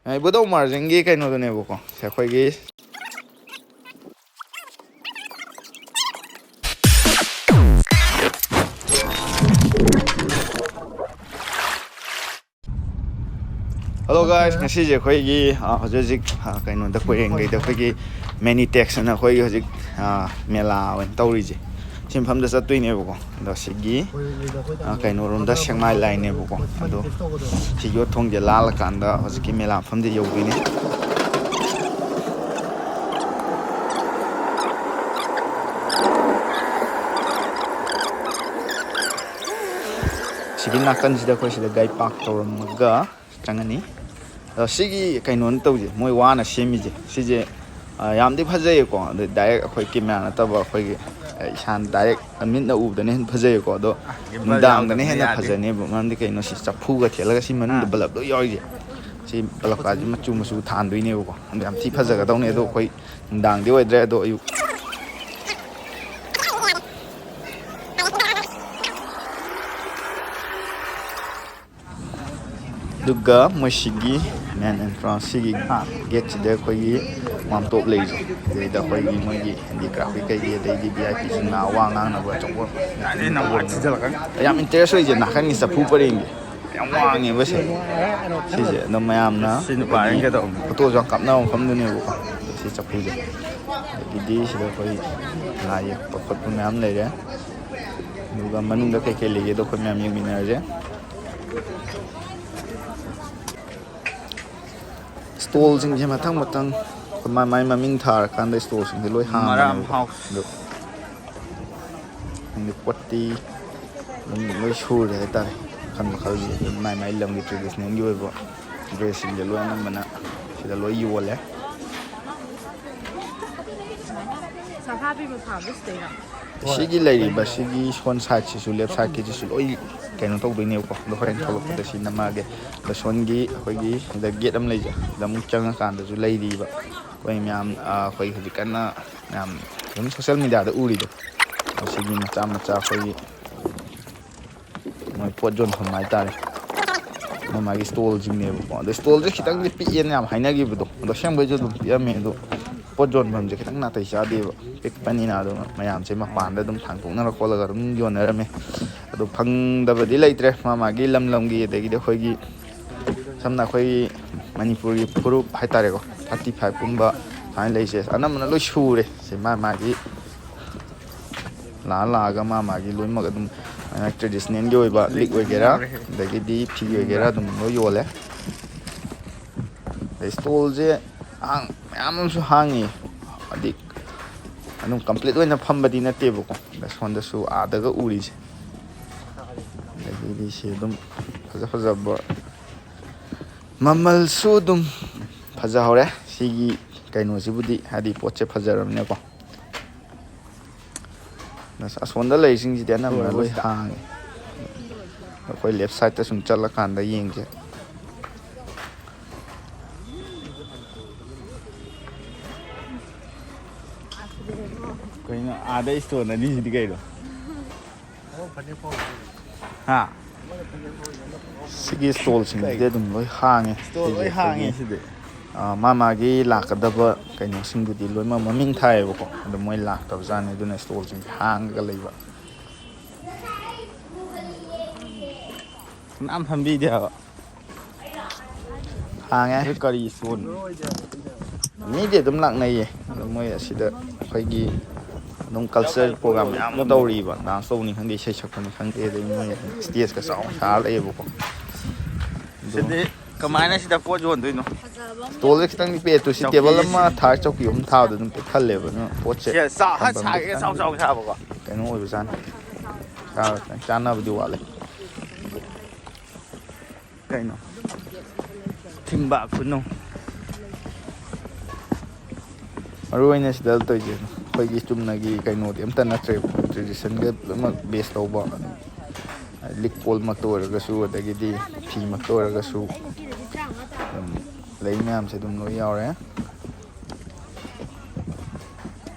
ꯏꯕꯨꯙꯧ ꯃꯥꯔꯖꯤꯡꯒꯤ ꯀꯩꯅꯣꯗꯨꯅꯦꯕꯀꯣ ꯑꯩꯈꯣꯏꯒꯤ ꯍꯜꯂꯣ ꯒꯥꯏꯁ ꯉꯁꯤꯁꯦ ꯑꯩꯈꯣꯏꯒꯤ ꯍꯧꯖꯤꯛ ꯀꯩꯅꯣꯗ ꯀꯣꯏꯔꯦꯡꯒꯩꯗ ꯑꯩꯈꯣꯏꯒꯤ ꯃꯦꯅꯤꯇꯦꯛꯁ ꯑꯅ ꯑꯩꯈꯣꯏꯒꯤ ꯍꯧꯖꯤꯛ ꯃꯦꯂꯥ ꯑꯣꯏꯅ ꯇꯧꯔꯤꯁꯦ ꯁꯤꯟꯐꯝꯗ ꯆꯠꯇꯣꯏꯅꯦꯕꯀꯣ ꯑꯗꯣ ꯁꯤꯒꯤ ꯀꯩꯅꯣꯔꯣꯝꯗ ꯁꯦꯛꯃꯥꯏ ꯂꯥꯏꯟꯅꯦꯕꯀꯣ ꯑꯗꯣ ꯁꯤ ꯌꯣꯠꯊꯣꯡꯁꯦ ꯂꯥꯜꯂꯀꯥꯟꯗ ꯍꯧꯖꯤꯛꯀꯤ ꯃꯦꯂꯥ ꯃꯐꯝꯗ ꯌꯧꯗꯣꯏꯅꯦ ꯁꯤꯒꯤ ꯅꯥꯀꯟꯁꯤꯗ ꯑꯩꯈꯣꯏ ꯁꯤꯗ ꯒꯥꯔꯤ ꯄꯥꯔꯛ ꯇꯧꯔꯝꯃꯒ ꯆꯪꯉꯅꯤ ꯑꯗꯣ ꯁꯤꯒꯤ ꯀꯩꯅꯣꯅ ꯇꯧꯁꯦ ꯃꯣꯏ ꯋꯥꯅ ꯁꯦꯝꯃꯤꯁꯦ ꯁꯤꯁꯦ ꯌꯥꯝꯗꯤ ꯐꯖꯩꯌꯦꯀꯣ ꯑꯗꯣ ꯗꯥꯏꯔꯦꯛ ꯑꯩꯈꯣꯏ ꯀꯦꯃꯦꯔꯥ ꯅꯠꯇꯕ ꯑꯩꯈꯣꯏꯒꯤ ꯏꯁꯥꯅ ꯗꯥꯏꯔꯦꯛ ꯃꯤꯠꯅ ꯎꯕꯗꯅ ꯍꯦꯟꯅ ꯐꯖꯩꯌꯦꯀꯣ ꯑꯗꯣ ꯅꯨꯡꯗꯥꯡꯗꯅ ꯍꯦꯟꯅ ꯐꯖꯅꯦꯕ ꯃꯔꯝꯗꯤ ꯀꯩꯅꯣ ꯁꯤ ꯆꯐꯨꯒ ꯊꯦꯠꯂꯒ ꯁꯤ ꯃꯅꯨꯡꯗ ꯕꯂꯞ ꯂꯣꯏ ꯌꯥꯎꯔꯤꯁꯦ ꯁꯤ ꯕꯂꯞꯀꯥꯁꯤ ꯃꯆꯨ ꯃꯆꯨ ꯊꯥꯟꯗꯣꯏꯅꯦꯕꯀꯣ ꯑꯗꯣ ꯌꯥꯝ ꯊꯤ ꯐꯖꯒꯗꯧꯅꯦ ꯑꯗꯣ ꯑꯩꯈꯣই ꯅꯨꯡꯗꯥꯡꯗꯤ ꯑꯣꯏꯗ꯭ꯔꯦ ꯑꯗꯣ ꯑꯌꯨꯛ ꯑꯗꯨꯒ ꯃꯣꯏꯁꯤꯒꯤ ꯃꯦꯟ ꯑꯦꯟꯇ꯭ꯔꯥꯟꯁ ꯁꯤꯒꯤ ꯒꯦꯠꯁꯤꯗ ꯑꯩꯈꯣꯏꯒꯤ ꯃꯥꯝꯇꯣꯞ ꯂꯩꯔꯤꯁꯦ ꯑꯗꯩꯗ ꯑꯩꯈꯣꯏꯒꯤ ꯃꯣꯏꯒꯤ ꯍꯦꯟꯗꯤꯀ꯭ꯔꯥꯐꯀꯤ ꯀꯩꯒꯤ ꯑꯗꯩꯗꯤ ꯚꯤ ꯑꯥꯏ ꯄꯤꯁꯤꯡꯅ ꯋꯥ ꯉꯥꯡꯅꯕ ꯑꯆꯧꯕ ꯌꯥꯝ ꯏꯟꯇꯔꯦꯁ ꯑꯣꯏꯁꯦ ꯅꯥꯀꯟꯒꯤ ꯆꯐꯨ ꯄꯔꯦꯡꯁꯦ ꯌꯥꯝ ꯋꯥꯡꯉꯦꯕ ꯁꯤꯁꯦ ꯑꯗꯨꯝ ꯃꯌꯥꯝꯅ ꯐꯣꯇꯣꯁꯨ ꯌꯥꯝ ꯀꯥꯞꯅꯕ ꯃꯐꯝꯗꯨꯅꯦꯕꯀꯣ ꯁꯤ ꯆꯐꯨꯁꯦ ꯑꯗꯒꯤꯗꯤ ꯁꯤꯗ ꯑꯩꯈꯣই ꯂꯥꯏ ꯌꯦꯛꯄ ꯈꯣꯠꯄ ꯃꯌꯥꯝ ꯂꯩꯔꯦ ꯑꯗꯨꯒ ꯃꯅꯨꯡꯗ ꯀꯩꯀꯩ ꯂꯩꯒꯦꯗꯣ ꯑꯩꯈꯣꯏ ꯃꯌꯥꯝ ꯌꯦꯡꯃꯤꯟꯅꯔꯁꯦ ꯁ꯭ꯇꯣꯜꯁꯤꯡꯁꯦ ꯃꯊꯪ ꯃꯊꯪ ꯃꯥꯏ ꯃꯃꯤꯡ ꯊꯥꯔꯀꯥꯟꯗ ꯁ꯭ꯇꯣꯜꯁꯤꯡꯁꯦ ꯂꯣꯏ ꯍꯥꯡꯕꯅꯦꯕꯀꯣ ꯑꯗꯣ ꯄꯣꯠꯇꯤ ꯑꯗꯨꯝ ꯂꯣꯏ ꯁꯨꯔꯦ ꯍꯥꯏꯇꯥꯔꯦ ꯃꯈꯜ ꯃꯈꯜꯒꯤ ꯑꯗꯨꯝ ꯃꯥꯏ ꯃꯥꯏ ꯂꯝꯒꯤ ꯇ꯭ꯔꯦꯗꯤꯁꯅꯦꯜꯒꯤ ꯑꯣꯏꯕ ꯗ꯭ꯔꯦꯁꯁꯤꯡꯁꯦ ꯂꯣꯏ ꯑꯅꯝꯕꯅ ꯁꯤꯗ ꯂꯣꯏ ꯌꯣꯜꯂꯦ ꯁꯤꯒꯤ ꯂꯩꯔꯤꯕ ꯁꯤꯒꯤ ꯁꯣꯟ ꯁꯥꯏꯠꯁꯤꯁꯨ ꯂꯦꯐ ꯁꯥꯏꯠꯀꯤꯁꯤꯁꯨ ꯂꯣꯏ ꯀꯩꯅꯣ ꯇꯧꯗꯣꯏꯅꯦꯕꯀꯣ ꯑꯗꯣ ꯍꯣꯔꯦꯟ ꯊꯣꯛꯂꯛꯄꯗ ꯁꯤ ꯅꯝꯃꯛꯑꯒꯦ ꯑꯗꯣ ꯁꯣꯟꯒꯤ ꯑꯩꯈꯣꯏꯒꯤ ꯁꯤꯗ ꯒꯦꯠ ꯑꯃ ꯂꯩꯖꯦ ꯁꯤꯗ ꯑꯃꯨꯛ ꯆꯪꯉꯀꯥꯟꯗꯁꯨ ꯂꯩꯔꯤꯕ ꯑꯩꯈꯣꯏ ꯃꯌꯥꯝ ꯑꯩꯈꯣꯏ ꯍꯧꯖꯤꯛ ꯀꯟꯅ ꯃꯌꯥꯝ ꯑꯗꯨꯝ ꯁꯣꯁꯦꯜ ꯃೀಡಿꯌꯥꯗ ꯎꯔꯤꯗꯣ ꯁꯤꯒꯤ ꯃꯆꯥ ꯃꯆꯥ ꯑꯩꯈꯣꯏꯒꯤ ꯃꯣꯏ ꯄꯣꯠ ꯌꯣꯟꯐꯝ ꯍꯥꯏꯇꯥꯔꯦ ꯃꯥꯒꯤ ꯁ꯭ꯇꯣꯜꯁꯤꯡꯅꯦꯕꯀꯣ ꯑꯗꯣ ꯁ꯭ꯇꯣꯜꯁꯦ ꯈꯤꯇꯪꯗꯤ ꯄꯤꯛꯑꯦꯅ ꯌꯥꯝ ꯍꯥꯏꯅꯈꯤꯕꯗꯣ ꯑꯗꯣ ꯑꯁꯦꯡꯕꯩꯁꯨ ꯑꯗꯨꯝ ꯄꯤꯛꯑꯝꯃꯦ ꯑꯗꯣ ꯄꯣꯠ ꯌꯣꯟꯐꯝꯁꯦ ꯈꯤꯇꯪ ꯅꯥꯇꯩ ꯆꯥꯗꯦꯕ ꯄꯤꯛꯄꯅꯤꯅ ꯑꯗꯨꯝ ꯃꯌꯥꯝꯁꯦ ꯃꯄꯥꯟꯗ ꯑꯗꯨꯝ ꯊꯥꯡꯇꯣꯛꯅꯔ ꯈꯣꯠꯂꯒ ꯑꯗꯨꯝ ꯌꯣꯟꯅꯔꯝꯃꯦ ꯑꯗꯣ ꯐꯪꯗꯕꯗꯤ ꯂꯩꯇ꯭ꯔꯦ ꯃꯥꯒꯤ ꯂꯝ ꯂꯝꯒꯤ ꯑꯗꯒꯤꯗꯤ ꯑꯩꯈꯣꯏꯒꯤ ꯁꯝꯅ ꯑꯩꯈꯣꯏꯒꯤ ꯃꯅꯤꯄꯨꯔꯒꯤ ꯐꯨꯔꯨꯞ ꯍꯥꯏꯇꯥꯔꯦꯀꯣ 35ꯀꯨꯝꯕ ꯁꯨꯃꯥꯏꯅ ꯂꯩꯁꯦ ꯑꯅꯝꯕꯅ ꯂꯣꯏ ꯁꯨꯔꯦ ꯁꯤ ꯃꯥꯒꯤ ꯂꯥꯛꯑꯒ ꯃꯥꯒꯤ ꯂꯣꯏꯅꯃꯛ ꯑꯗꯨꯝ ꯇ꯭ꯔꯦꯗꯤꯁꯅꯦꯜꯒꯤ ꯑꯣꯏꯕ ꯂꯤꯛ ꯑꯣꯏꯒꯦꯔꯥ ꯑꯗꯒꯤꯗꯤ ꯐꯤ ꯑꯣꯏꯒꯦꯔꯥ ꯑꯗꯨꯝ ꯂꯣꯏ ꯌꯣꯜꯂꯦ ꯑꯗꯩ ꯁ꯭ꯇꯣꯜꯁꯦ ꯃꯌꯥꯝ ꯑꯃꯁꯨ ꯍꯥꯡꯉꯤ ꯍꯥꯏꯗꯤ ꯑꯗꯨꯝ ꯀꯝꯄ꯭ꯂꯤꯠ ꯑꯣꯏꯅ ꯐꯝꯕꯗꯤ ꯅꯠꯇꯦꯕꯀꯣ ꯑꯗ ꯁꯣꯝꯗꯁꯨ ꯑꯥꯗꯒ ꯎꯔꯤꯁꯦ ꯑꯗꯒꯤꯗꯤ ꯁꯤ ꯑꯗꯨꯝ ꯐꯖ ꯐꯖꯕ ꯃꯃꯜꯁꯨ ꯑꯗꯨꯝ ꯐꯖꯍꯧꯔꯦ ꯁꯤꯒꯤ ꯀꯩꯅꯣꯁꯤꯕꯨꯗꯤ ꯍꯥꯏꯗꯤ ꯄꯣꯠꯁꯦ ꯐꯖꯔꯕꯅꯤꯅꯀꯣ ꯑꯁꯣꯝꯗ ꯂꯩꯔꯤꯁꯤꯡꯁꯤꯗꯤ ꯑꯅꯝꯕꯅ ꯂꯣꯏ ꯍꯥꯡꯉꯦ ꯑꯩꯈꯣꯏ ꯂꯦꯐ ꯁꯥꯏꯗꯠꯇ ꯁꯨꯝ ꯆꯠꯂꯀꯥꯟꯗ ꯌꯦꯡꯁꯦ ꯀꯩꯅꯣ ꯑꯥꯗ ꯏꯁꯇꯣꯟ ꯑꯅꯤꯁꯤꯗꯤ ꯀꯩꯅꯣ ꯍꯥ ꯁꯤꯒꯤ ꯁ꯭ꯇꯣꯜꯁꯤꯡꯁꯤꯗꯤ ꯑꯗꯨꯝ ꯂꯣꯏ ꯍꯥꯡꯉꯦ ꯑꯩꯈꯣꯏꯒꯤ ꯃꯥꯒꯤ ꯂꯥꯛꯀꯗꯕ ꯀꯩꯅꯣꯁꯤꯡꯗꯨꯗꯤ ꯂꯣꯏꯅꯃꯛ ꯃꯃꯤꯡ ꯊꯥꯏꯌꯦꯕꯀꯣ ꯑꯗꯣ ꯃꯣꯏ ꯂꯥꯛꯇꯕꯖꯥꯠꯅꯤ ꯑꯗꯨꯅ ꯁ꯭ꯇꯣꯜꯁꯤꯡꯁꯦ ꯍꯥꯡꯉꯒ ꯂꯩꯕ ꯀꯅꯥꯝ ꯐꯝꯕꯤꯗꯦ ꯍꯥꯏꯕ ꯍꯥꯡꯉꯦ ꯀꯔꯤ ꯏꯁꯇꯣꯟ ꯃꯤꯗꯤ ꯑꯗꯨꯝ ꯂꯥꯛꯅꯩꯌꯦ ꯑꯗꯣ ꯃꯣꯏ ꯑꯁꯤꯗ ꯑꯩꯈꯣꯏꯒꯤ ꯑꯗꯨꯝ ꯀꯜꯆꯔꯦꯜ ꯄ꯭ꯔꯣꯒ꯭ꯔꯥꯝ ꯃꯌꯥꯝ ꯑꯃ ꯇꯧꯔꯤꯕ ꯗꯥꯟꯁ ꯇꯧꯕꯅꯤ ꯈꯪꯗꯦ ꯏꯁꯩ ꯁꯛꯄꯅꯤ ꯈꯪꯗꯦ ꯑꯗꯩ ꯃꯣꯏ ꯏꯁꯇꯦꯖꯀ ꯆꯥꯎꯅ ꯁꯥꯔ ꯂꯩꯌꯦꯕꯀꯣ ꯁꯤꯗꯤ ꯀꯃꯥꯏꯅ ꯁꯤꯗ ꯄꯣꯠ ꯌꯣꯟꯗꯣꯏꯅꯣ ꯁ꯭ꯇꯣꯜꯁꯦ ꯈꯤꯇꯪꯗꯤ ꯄꯤꯛꯑꯦ ꯁꯤ ꯇꯦꯕꯜ ꯑꯃ ꯊꯥꯔ ꯆꯧꯀꯤ ꯑꯍꯨꯝ ꯊꯥꯕꯗ ꯑꯗꯨꯝ ꯄꯤꯛ ꯊꯜꯂꯦꯕ ꯑꯗꯨꯅ ꯄꯣꯠꯁꯦ ꯊꯝꯐꯝꯗꯤ ꯈꯤꯇꯪ ꯀꯩꯅꯣ ꯑꯣꯏꯕꯖꯥꯠꯅꯤ ꯆꯥꯅꯕꯗꯤ ꯋꯥꯠꯂꯦ ꯀꯩꯅꯣ ꯊꯤꯡꯕ ꯈꯨꯅꯨꯡ ꯃꯔꯨ ꯑꯣꯏꯅ ꯁꯤꯗ ꯇꯧꯔꯤꯁꯦ ꯑꯩꯈꯣꯏꯒꯤ ꯆꯨꯝꯅꯒꯤ ꯀꯩꯅꯣꯗꯤ ꯑꯝꯇ ꯅꯠꯇ꯭ꯔꯦꯕ ꯇ꯭ꯔꯦꯗꯤꯁꯟꯒ ꯂꯣꯏꯅꯃꯛ ꯕꯦꯁ ꯇꯧꯕ ꯂꯤꯛ ꯀꯣꯜꯃꯛꯇ ꯑꯣꯏꯔꯒꯁꯨ ꯑꯗꯒꯤꯗꯤ ꯐꯤꯃꯛꯇ ꯑꯣꯏꯔꯒꯁꯨ ꯑꯗꯨꯝ ꯂꯩ ꯃꯌꯥꯝꯁꯦ ꯑꯗꯨꯝ ꯂꯣꯏ ꯌꯥꯎꯔꯦ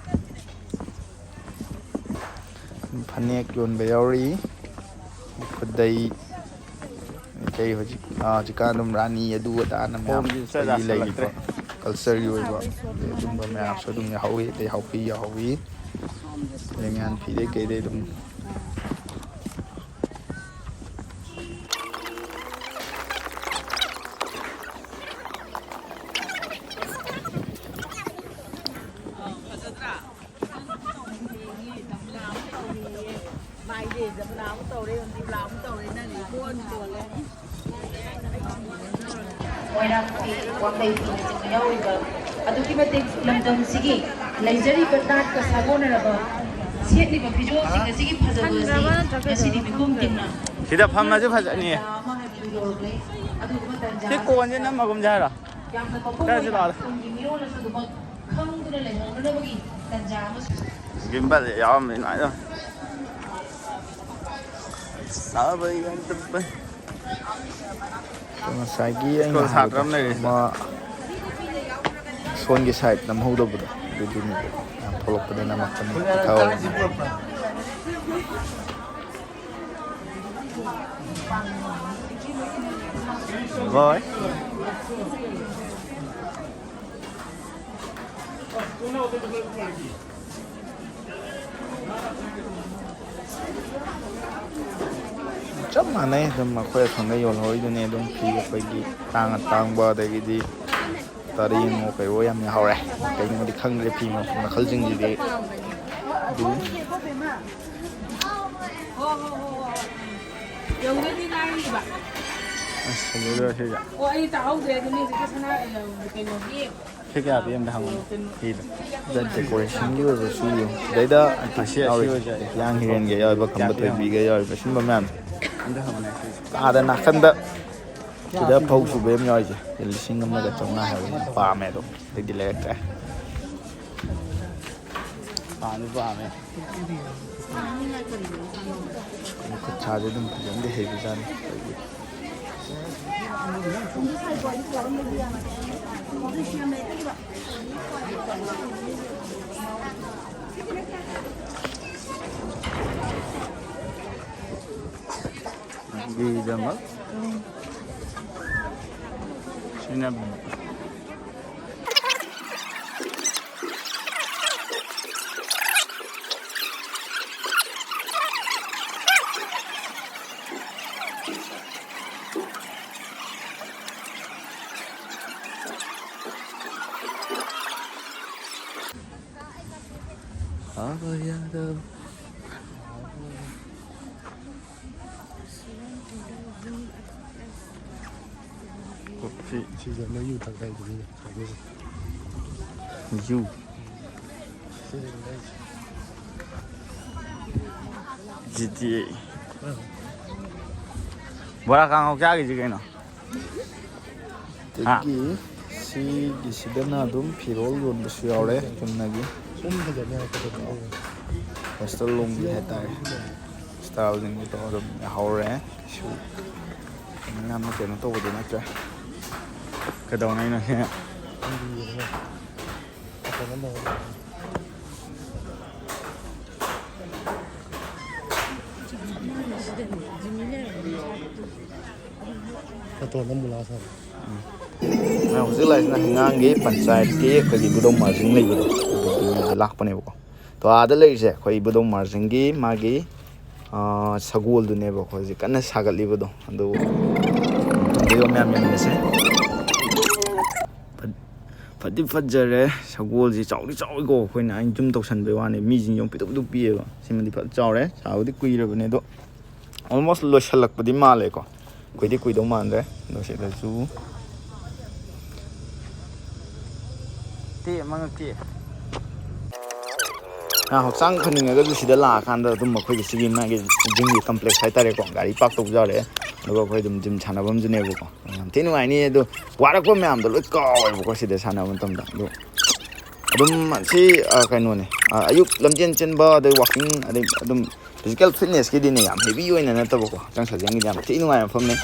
ꯐꯅꯦꯛ ꯌꯣꯟꯕ ꯌꯥꯎꯔꯤ ꯈꯨꯗꯩ ꯀꯩ ꯍꯧꯖꯤꯛꯀꯥꯟ ꯑꯗꯨꯝ ꯔꯥꯅꯤ ꯑꯗꯨ ꯑꯗꯥꯅ ꯃꯌꯥꯝ ꯑꯩꯈꯣꯏꯒꯤ ꯂꯩꯔꯤꯕ ꯀꯜꯆꯔꯒꯤ ꯑꯣꯏꯕ ꯑꯗꯨꯝꯕ ꯃꯌꯥꯝꯁꯨ ꯑꯗꯨꯝ ꯌꯥꯎꯍꯧꯋꯤ ꯑꯗꯩ ꯍꯥꯎꯄꯤ ꯌꯥꯎꯍꯧꯋꯤ ꯂꯦꯡꯌꯥꯟ ꯐꯤꯗꯩ ꯀꯩꯗꯩ ꯑꯗꯨꯝ ꯃꯣꯏꯔꯥꯡꯐꯤ ꯋꯥꯡꯈꯩꯐꯤꯅꯆꯤꯡꯕ ꯌꯥꯎꯔꯤꯕ ꯑꯗꯨꯛꯀꯤ ꯃꯇꯤꯛ ꯂꯝꯗꯝꯁꯤꯒꯤ ꯂꯩꯖꯔꯤꯕ ꯅꯥꯠꯀ ꯁꯥꯒꯣꯟꯅꯔꯕ ꯁꯦꯠꯂꯤꯕ ꯐꯤꯖꯣꯜꯁꯤꯡ ꯑꯁꯤꯒꯤ ꯐꯖꯕ ꯑꯁꯤ ꯉꯁꯤꯗꯤ ꯃꯤꯄꯨꯝ ꯇꯤꯡꯅ ꯁꯤꯗ ꯐꯝꯃꯁꯨ ꯐꯖꯅꯤꯌꯦ ꯁꯤ ꯀꯣꯟꯁꯦ ꯅꯝꯃꯒꯨꯝꯁꯦ ꯍꯥꯏꯔꯣ ꯌꯥꯝꯅ ꯃꯄꯨꯡ ꯑꯣꯏꯕ ꯇꯨꯡꯒꯤ ꯃꯤꯔꯣꯜ ꯑꯗꯨꯃꯛ ꯈꯪꯗꯨꯅ ꯂꯩꯍꯧꯅꯅꯕꯒꯤ ꯇꯥꯟꯖꯥ ꯑꯃꯁꯨ ꯒꯤꯝꯕꯜ ꯌꯥꯎꯔꯝꯃꯤ ꯅꯨꯡꯉꯥꯏꯗꯣ ꯁꯥꯕ ꯌꯥꯗꯕ ꯉꯁꯥꯏꯒꯤ ꯑꯩꯅ ꯍꯥꯏꯕꯗꯣ ꯁꯣꯟꯒꯤ ꯁꯥꯏꯠ ꯅꯝꯍꯧꯗꯕꯗꯣ ꯑꯗꯨꯗꯨꯅꯤꯗ ꯌꯥꯝ ꯊꯣꯛꯂꯛꯄꯗ ꯅꯝꯃꯛꯄꯅꯤ ꯕꯣꯏ ꯆꯞ ꯃꯥꯟꯅꯩ ꯑꯗꯨꯝ ꯑꯩꯈꯣꯏ ꯑꯁꯣꯝꯗ ꯌꯣꯜꯍꯧꯔꯤꯗꯨꯅꯤ ꯑꯗꯨꯝ ꯐꯤ ꯑꯩꯈꯣꯏꯒꯤ ꯇꯥꯡꯕ ꯑꯗꯒꯤꯗꯤ ꯇꯔꯦꯡꯉꯣ ꯀꯩꯋꯣ ꯌꯥꯝ ꯌꯥꯎꯔꯦ ꯀꯩꯅꯣꯗꯤ ꯈꯪꯗ꯭ꯔꯦ ꯐꯤ ꯃꯈꯜꯁꯤꯡꯁꯤꯗꯤ ꯑꯗꯨ ꯑꯣ ꯑꯩ ꯇꯥꯍꯧꯗ꯭ꯔꯦ ꯑꯗꯨꯅꯤ ꯍꯧꯖꯤꯛꯇ ꯁꯅꯥ ꯀꯩꯅꯣꯒꯤ ꯁꯤ ꯀꯌꯥ ꯄꯤꯝꯗ ꯍꯪꯉꯣ ꯐꯤꯗ ꯗꯦꯀꯣꯔꯦꯁꯟꯒꯤ ꯑꯣꯏꯕꯁꯨ ꯁꯤꯗꯩꯗ ꯍꯤꯌꯥꯡ ꯍꯤꯔꯦꯟꯒ ꯌꯥꯎꯔꯤꯕ ꯈꯝꯕ ꯊꯣꯏꯕꯤꯒ ꯌꯥꯎꯔꯤꯕ ꯁꯤꯒꯨꯝꯕ ꯃꯌꯥꯝꯁꯦ ꯑꯥꯗ ꯅꯥꯀꯟꯗ ꯁꯤꯗ ꯐꯧ ꯁꯨꯕ ꯑꯃ ꯌꯥꯎꯔꯤꯁꯦ 1,500 ꯍꯥꯏꯕ ꯄꯥꯝꯃꯦ ꯑꯗꯣ ꯑꯗꯩꯗꯤ ꯂꯩꯔꯛꯇ꯭ꯔꯦ ꯄꯥꯝꯃꯦ ꯈꯨꯠ ꯁꯥꯁꯦ ꯑꯗꯨꯝ ꯐꯖꯅꯗꯤ ꯍꯩꯕꯖꯥꯠꯅꯤꯒꯤꯗꯃꯛ ꯁꯤꯅ 시즌에 유 닭갈비 유 GTA 보라 강호 짜기지 그ino 여기 시기시대나 ꯑꯗꯨꯝ ꯐꯤꯔꯣꯜ ꯌꯣꯟꯕꯁꯨ ꯌꯥꯎꯔꯦ ꯆꯨꯝꯅꯒꯤ ꯍꯣꯁꯇꯦꯜ ꯂꯣꯝꯒꯤ ꯍꯥꯏꯇꯥꯔꯦ ꯁ꯭ꯇꯥꯏꯜꯁꯤꯡꯗꯣ ꯑꯗꯨꯝ ꯌꯥꯎꯍꯧꯔꯦ ꯀꯩꯁꯨ ꯌꯥꯝꯅ ꯀꯩꯅꯣ ꯇꯧꯕꯗꯤ ꯅꯠꯇ꯭ꯔꯦ 그동안에는 그냥 ꯍꯧꯖꯤꯛ ꯂꯥꯛꯏꯁꯤꯅ ꯍꯪꯒꯥꯡꯒꯤ ꯄꯟꯆꯥꯌꯠꯀꯤ ꯑꯩꯈꯣꯏꯒꯤ ꯕꯨꯗꯣꯡ ꯃꯥꯔꯖꯤꯡ ꯂꯩꯕꯗꯣ ꯑꯗꯨꯒꯤꯗ ꯂꯥꯛꯄꯅꯦꯕꯀꯣ ꯇꯣ ꯑꯥꯗ ꯂꯩꯔꯤꯁꯦ ꯑꯩꯈꯣꯏ ꯕꯨꯗꯣꯡ ꯃꯥꯔꯖꯤꯡꯒꯤ ꯃꯥꯒꯤ ꯁꯒꯣꯜꯗꯨꯅꯦꯕ ꯑꯩꯈꯣꯏ ꯍꯧꯖꯤꯛ ꯀꯟꯅ ꯁꯥꯒꯠꯂꯤꯕꯗꯣ ꯑꯗꯨ ꯑꯗꯨꯒ ꯃꯌꯥꯝ ꯌꯦꯡꯃꯤꯟꯅꯁꯦ ꯐꯗꯤ ꯐꯖꯔꯦ ꯁꯒꯣꯜꯁꯤ ꯆꯥꯎꯗꯤ ꯆꯥꯎꯏꯀꯣ ꯑꯩꯈꯣꯏꯅ ꯑꯩꯅ ꯖꯨꯝ ꯇꯧꯁꯟꯕꯩ ꯋꯥꯅꯤ ꯃꯤꯁꯤꯡ ꯌꯣꯡ ꯄꯤꯛꯇꯛ ꯄꯤꯛꯇꯛ ꯄꯤꯑꯦꯕ ꯁꯤꯃꯗꯤ ꯐꯖ ꯆꯥꯎꯔꯦ ꯁꯥꯕꯗꯤ ꯀꯨꯏꯔꯕꯅꯦ ꯑꯗꯣ ꯑꯣꯜꯃꯣꯁ ꯂꯣꯏꯁꯤꯜꯂꯛꯄꯗꯤ ꯃꯥꯜꯂꯦꯀꯣ ꯑꯩꯈꯣꯏꯗꯤ ꯀꯨꯏꯗꯧ ꯃꯥꯟꯗ꯭ꯔꯦ ꯑꯗꯣ ꯁꯤꯗꯁꯨ ꯍꯛꯆꯥꯡ ꯐꯅꯤꯡꯉꯒꯁꯨ ꯁꯤꯗ ꯂꯥꯛꯑꯀꯥꯟꯗ ꯑꯗꯨꯝ ꯑꯩꯈꯣꯏꯒꯤ ꯁꯤꯒꯤ ꯃꯥꯒꯤ ꯖꯤꯝꯒꯤ ꯀꯝꯄ꯭ꯂꯦꯛꯁ ꯍꯥꯏꯇꯥꯔꯦꯀꯣ ꯒꯥꯔꯤ ꯄꯥꯔꯛ ꯇꯧꯕ ꯌꯥꯎꯔꯦ ꯑꯗꯨꯒ ꯑꯩꯈꯣꯏ ꯑꯗꯨꯝ ꯖꯤꯝ ꯁꯥꯟꯅꯐꯝꯁꯨꯅꯦꯕꯀꯣ ꯌꯥꯝ ꯊꯤ ꯅꯨꯡꯉꯥꯏꯅꯤ ꯑꯗꯣ ꯋꯥꯔꯛꯄ ꯃꯌꯥꯝꯗꯣ ꯂꯣꯏ ꯀꯥꯎꯋꯦꯕꯀꯣ ꯁꯤꯗ ꯁꯥꯟꯅꯕ ꯃꯇꯝꯗ ꯑꯗꯣ ꯑꯗꯨꯝ ꯁꯤ ꯀꯩꯅꯣꯅꯦ ꯑꯌꯨꯛ ꯂꯝꯖꯦꯟ ꯆꯦꯟꯕ ꯑꯗꯩ ꯋꯥꯛꯀꯤꯡ ꯑꯗꯩ ꯑꯗꯨꯝ ꯐꯤꯖꯤꯀꯦꯜ ꯐꯤꯠꯅꯦꯁꯀꯤꯗꯤꯅꯦ ꯌꯥꯝ ꯍꯦꯚꯤ ꯑꯣꯏꯅ ꯅꯠꯇꯕꯀꯣ ꯍꯛꯆꯥꯡ ꯁꯥꯖꯦꯜꯒꯤꯗꯤ ꯌꯥꯝ ꯊꯤ ꯅꯨꯡꯉꯥꯏꯕ ꯃꯐꯝꯅꯤ